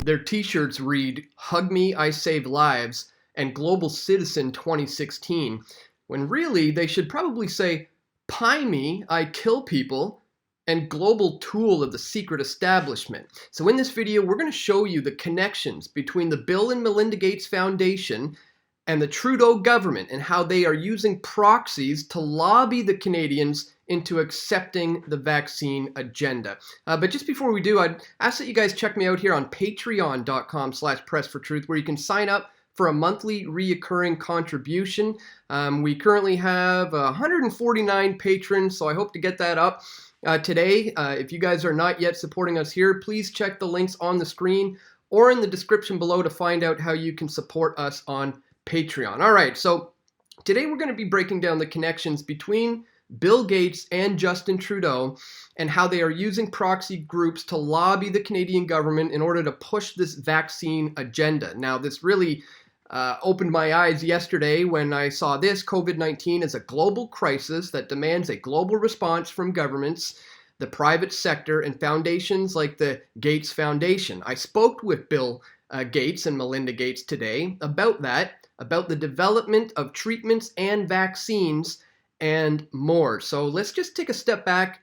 Their t-shirts read, "Hug Me, I Save Lives," and "Global Citizen 2016, when really they should probably say, "Pie Me, I Kill People," and "Global Tool of the Secret Establishment." So in this video, we're going to show you the connections between the Bill and Melinda Gates Foundation and the Trudeau government and how they are using proxies to lobby the Canadians into accepting the vaccine agenda. But just before we do, I'd ask that you guys check me out here on patreon.com/pressfortruth, where you can sign up for a monthly reoccurring contribution. We currently have 149 patrons, so I hope to get that up today. If you guys are not yet supporting us here, please check the links on the screen or in the description below to find out how you can support us on Patreon. All right, so today we're going to be breaking down the connections between Bill Gates and Justin Trudeau and how they are using proxy groups to lobby the Canadian government in order to push this vaccine agenda. Now, this really opened my eyes yesterday when I saw this. COVID-19 is a global crisis that demands a global response from governments, the private sector, and foundations like the Gates Foundation. I spoke with Bill Gates and Melinda Gates today about that, about the development of treatments and vaccines and more. So let's just take a step back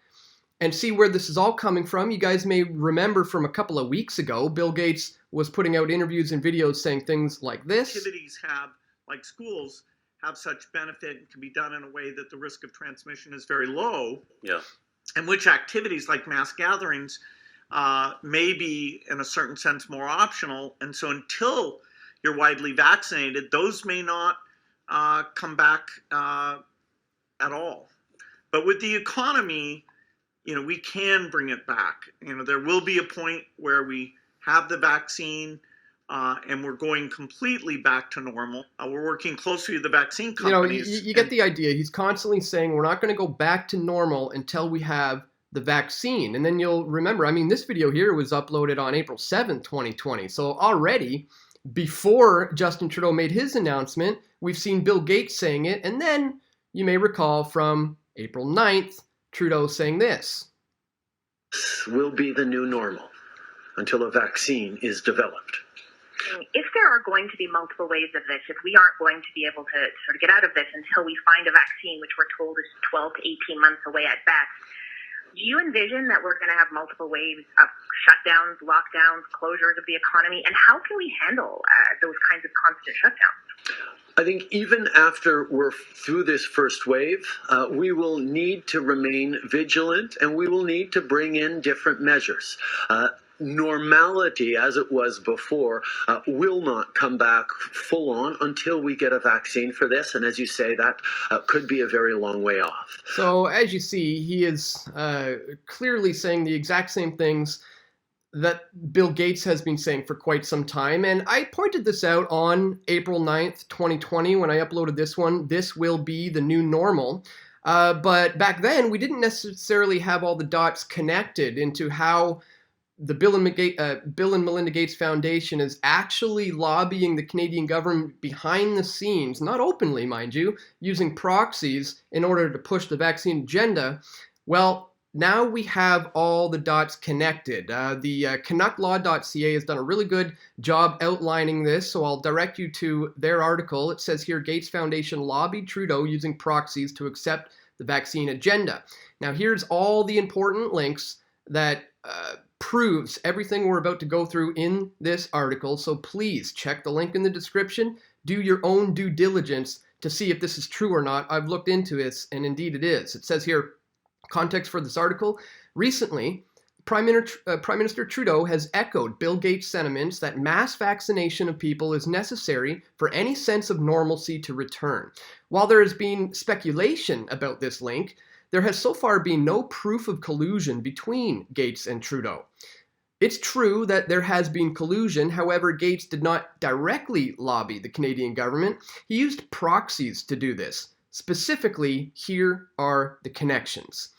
and see where this is all coming from. You guys may remember from a couple of weeks ago, Bill Gates was putting out interviews and videos saying things like this. Activities have, like schools, have such benefit and can be done in a way that the risk of transmission is very low. Yeah. And which activities like mass gatherings may be, in a certain sense, more optional. And so until you're widely vaccinated, those may not come back at all. But with the economy, we can bring it back. There will be a point where we have the vaccine and we're going completely back to normal. We're working closely with the vaccine companies. You get the idea. He's constantly saying we're not going to go back to normal until we have the vaccine. And then you'll remember, this video here was uploaded on April 7th, 2020. So already, before Justin Trudeau made his announcement, we've seen Bill Gates saying it. And then you may recall from April 9th, Trudeau saying this. This will be the new normal until a vaccine is developed. If there are going to be multiple waves of this, if we aren't going to be able to sort of get out of this until we find a vaccine, which we're told is 12 to 18 months away at best, do you envision that we're going to have multiple waves of shutdowns, lockdowns, closures of the economy? And how can we handle those kinds of constant shutdowns? I think even after we're through this first wave, we will need to remain vigilant and we will need to bring in different measures. Normality, as it was before, will not come back full on until we get a vaccine for this. And as you say, that could be a very long way off. So as you see, he is clearly saying the exact same things that Bill Gates has been saying for quite some time. And I pointed this out on April 9th, 2020, when I uploaded this one. This will be the new normal. But back then, we didn't necessarily have all the dots connected into how the Bill and Melinda Gates Foundation is actually lobbying the Canadian government behind the scenes, not openly, mind you, using proxies in order to push the vaccine agenda. Well, now we have all the dots connected. The CanuckLaw.ca has done a really good job outlining this, so I'll direct you to their article. It says here, Gates Foundation lobbied Trudeau using proxies to accept the vaccine agenda. Now here's all the important links that proves everything we're about to go through in this article. So please check the link in the description. Do your own due diligence to see if this is true or not. I've looked into this, and indeed it is. It says here, context for this article. Recently, Prime Minister Trudeau has echoed Bill Gates' sentiments that mass vaccination of people is necessary for any sense of normalcy to return. While there has been speculation about this link, there has so far been no proof of collusion between Gates and Trudeau. It's true that there has been collusion. However, Gates did not directly lobby the Canadian government. He used proxies to do this. Specifically, here are the connections.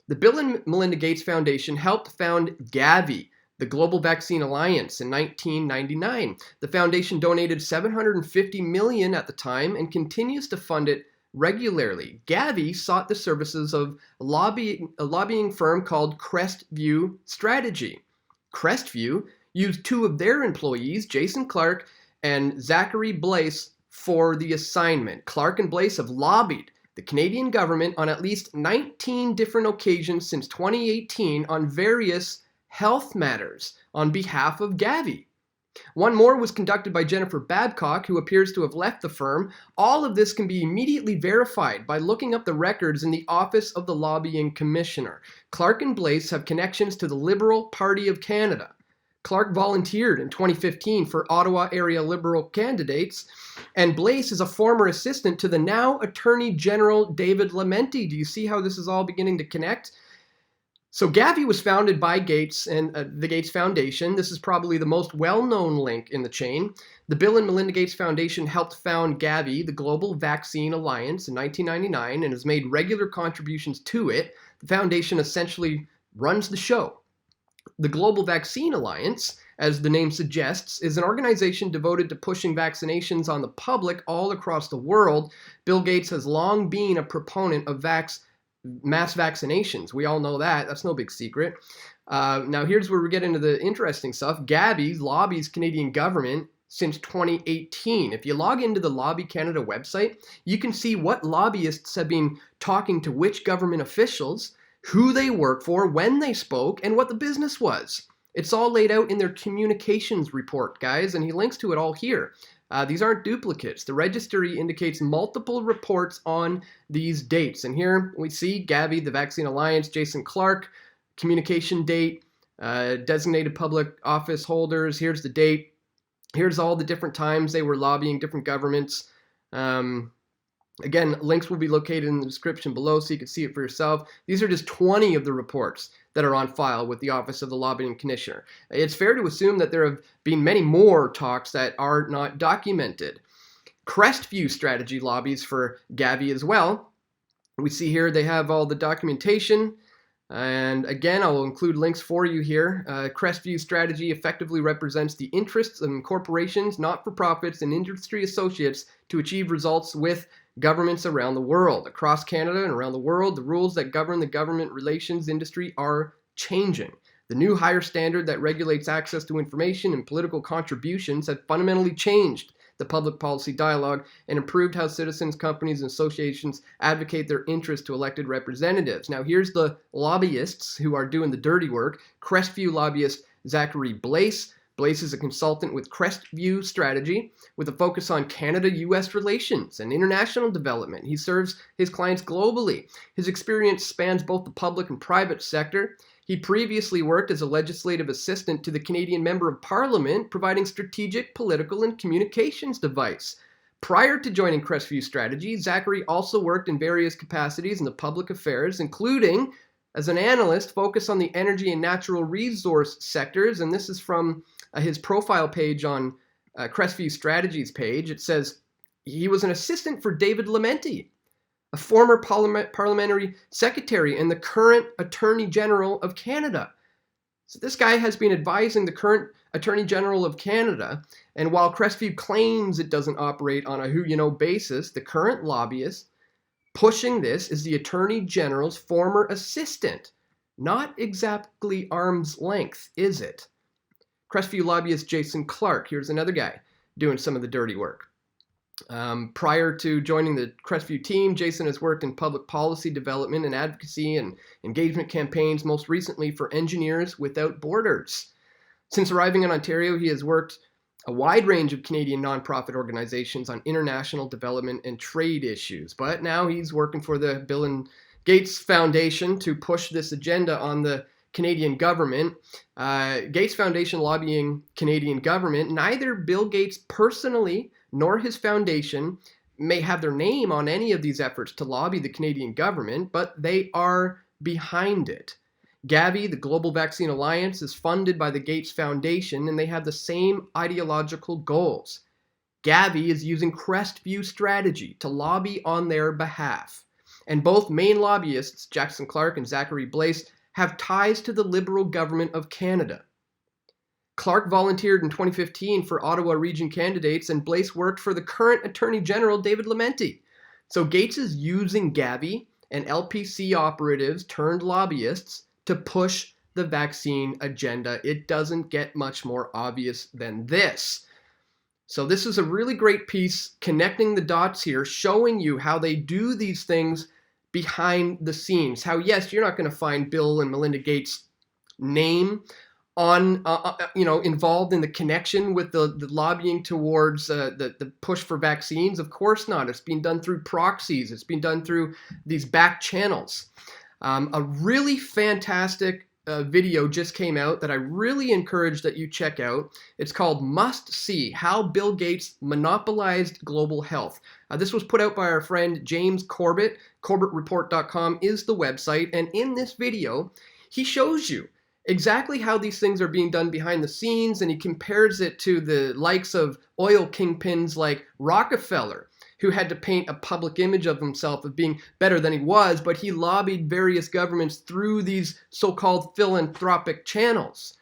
The Bill and Melinda Gates Foundation helped found Gavi, the Global Vaccine Alliance, in 1999. The foundation donated $750 million at the time and continues to fund it regularly. Gavi sought the services of a lobbying firm called Crestview Strategy. Crestview used two of their employees, Jason Clark and Zachary Blais, for the assignment. Clark and Blais have lobbied the Canadian government on at least 19 different occasions since 2018 on various health matters on behalf of Gavi. One more was conducted by Jennifer Babcock, who appears to have left the firm. All of this can be immediately verified by looking up the records in the Office of the Lobbying Commissioner. Clark and Blais have connections to the Liberal Party of Canada. Clark volunteered in 2015 for Ottawa area Liberal candidates, and Blais is a former assistant to the now Attorney General David Lametti. Do you see how this is all beginning to connect? So Gavi was founded by Gates and the Gates Foundation. This is probably the most well-known link in the chain. The Bill and Melinda Gates Foundation helped found Gavi, the Global Vaccine Alliance, in 1999 and has made regular contributions to it. The foundation essentially runs the show. The Global Vaccine Alliance, as the name suggests, is an organization devoted to pushing vaccinations on the public all across the world. Bill Gates has long been a proponent of mass vaccinations. We all know that. That's no big secret. Now, here's where we get into the interesting stuff. Gavi lobbies Canadian government since 2018. If you log into the Lobby Canada website, you can see what lobbyists have been talking to which government officials, who they work for, when they spoke, and what the business was. It's all laid out in their communications report, guys, and he links to it all here. These aren't duplicates. The registry indicates multiple reports on these dates. And here we see Gavi, the Vaccine Alliance, Jason Clark, communication date, designated public office holders. Here's the date. Here's all the different times they were lobbying different governments. Again, links will be located in the description below so you can see it for yourself. These are just 20 of the reports that are on file with the Office of the Lobbying Commissioner. It's fair to assume that there have been many more talks that are not documented. Crestview Strategy lobbies for Gavi as well. We see here they have all the documentation. And again, I will include links for you here. Crestview Strategy effectively represents the interests of corporations, not-for-profits, and industry associates to achieve results with governments around the world. Across Canada and around the world, the rules that govern the government relations industry are changing. The new higher standard that regulates access to information and political contributions have fundamentally changed the public policy dialogue and improved how citizens, companies, and associations advocate their interests to elected representatives. Now, here's the lobbyists who are doing the dirty work. Crestview lobbyist Zachary Blais. Blais is a consultant with Crestview Strategy with a focus on Canada-U.S. relations and international development. He serves his clients globally. His experience spans both the public and private sector. He previously worked as a legislative assistant to the Canadian Member of Parliament, providing strategic, political, and communications advice. Prior to joining Crestview Strategy, Zachary also worked in various capacities in the public affairs, including as an analyst focused on the energy and natural resource sectors, and this is from his profile page on Crestview Strategy's page. It says he was an assistant for David Lametti, a former parliamentary secretary and the current Attorney General of Canada. So this guy has been advising the current Attorney General of Canada, and while Crestview claims it doesn't operate on a who-you-know basis, the current lobbyist pushing this is the Attorney General's former assistant. Not exactly arm's length, is it? Crestview lobbyist Jason Clark. Here's another guy doing some of the dirty work. Prior to joining the Crestview team, Jason has worked in public policy development and advocacy and engagement campaigns, most recently for Engineers Without Borders. Since arriving in Ontario, he has worked a wide range of Canadian nonprofit organizations on international development and trade issues. But now he's working for the Bill and Gates Foundation to push this agenda on the Canadian government. Gates Foundation lobbying Canadian government. Neither Bill Gates personally nor his foundation may have their name on any of these efforts to lobby the Canadian government, but they are behind it. Gavi, the Global Vaccine Alliance, is funded by the Gates Foundation, and they have the same ideological goals. Gavi is using Crestview Strategy to lobby on their behalf. And both main lobbyists, Jason Clark and Zachary Blais, have ties to the Liberal government of Canada. Clark volunteered in 2015 for Ottawa region candidates, and Blais worked for the current Attorney General, David Lametti. So Gates is using Gavi and LPC operatives turned lobbyists to push the vaccine agenda. It doesn't get much more obvious than this. So this is a really great piece connecting the dots here, showing you how they do these things behind the scenes. How, yes, you're not going to find Bill and Melinda Gates' name on, involved in the connection with the lobbying towards the push for vaccines. Of course not. It's being done through proxies. It's being done through these back channels. A really fantastic video just came out that I really encourage that you check out. It's called Must See: How Bill Gates Monopolized Global Health. This was put out by our friend James Corbett. CorbettReport.com is the website. And in this video, he shows you exactly how these things are being done behind the scenes, and he compares it to the likes of oil kingpins like Rockefeller, who had to paint a public image of himself of being better than he was, but he lobbied various governments through these so-called philanthropic channels.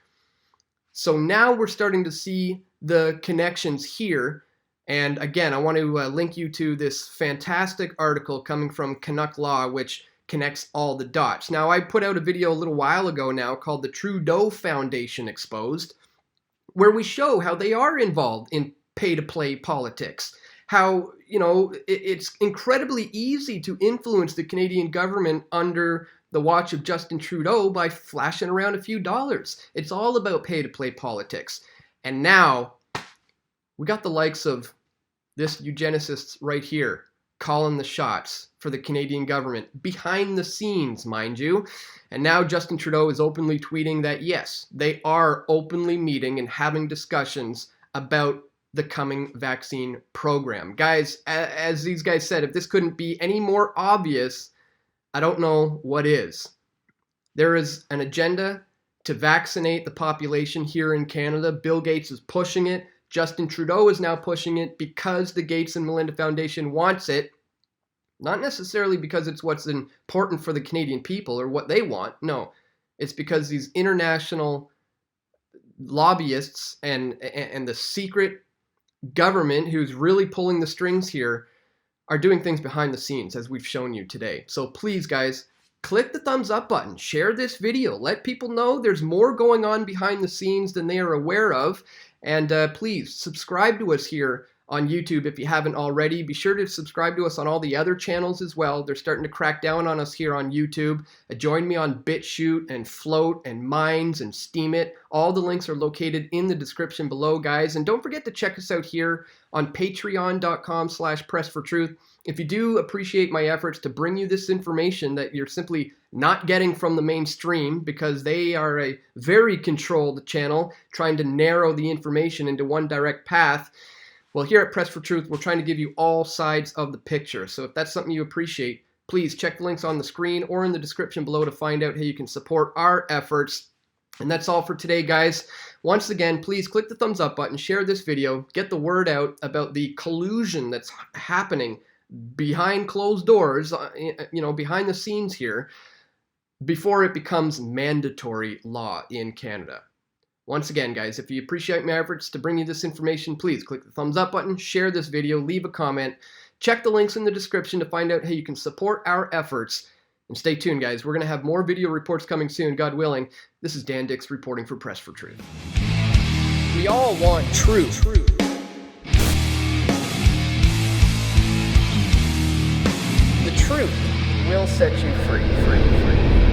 So now we're starting to see the connections here. And again, I want to link you to this fantastic article coming from Canuck Law, which connects all the dots. Now, I put out a video a little while ago now called the Trudeau Foundation Exposed, where we show how they are involved in pay-to-play politics. How, it's incredibly easy to influence the Canadian government under the watch of Justin Trudeau by flashing around a few dollars. It's all about pay-to-play politics. And now, we got the likes of this eugenicist right here, calling the shots for the Canadian government, behind the scenes, mind you. And now Justin Trudeau is openly tweeting that, yes, they are openly meeting and having discussions about the coming vaccine program. Guys, as these guys said, if this couldn't be any more obvious, I don't know what is. There is an agenda to vaccinate the population here in Canada. Bill Gates is pushing it. Justin Trudeau is now pushing it because the Gates and Melinda Foundation wants it. Not necessarily because it's what's important for the Canadian people or what they want. No, it's because these international lobbyists and the secret government who's really pulling the strings here are doing things behind the scenes, as we've shown you today. So please, guys, click the thumbs up button, share this video, let people know there's more going on behind the scenes than they are aware of, and please subscribe to us here on YouTube if you haven't already. Be sure to subscribe to us on all the other channels as well. They're starting to crack down on us here on YouTube. Join me on BitChute and Float and Minds and Steemit. All the links are located in the description below, guys. And don't forget to check us out here on patreon.com/pressfortruth. If you do appreciate my efforts to bring you this information that you're simply not getting from the mainstream, because they are a very controlled channel trying to narrow the information into one direct path, well, here at Press for Truth, we're trying to give you all sides of the picture. So if that's something you appreciate, please check the links on the screen or in the description below to find out how you can support our efforts. And that's all for today, guys. Once again, please click the thumbs up button, share this video, get the word out about the collusion that's happening behind closed doors, behind the scenes here, before it becomes mandatory law in Canada. Once again, guys, if you appreciate my efforts to bring you this information, please click the thumbs up button, share this video, leave a comment, check the links in the description to find out how you can support our efforts, and stay tuned, guys. We're going to have more video reports coming soon, God willing. This is Dan Dix reporting for Press for Truth. We all want truth. The truth will set you free.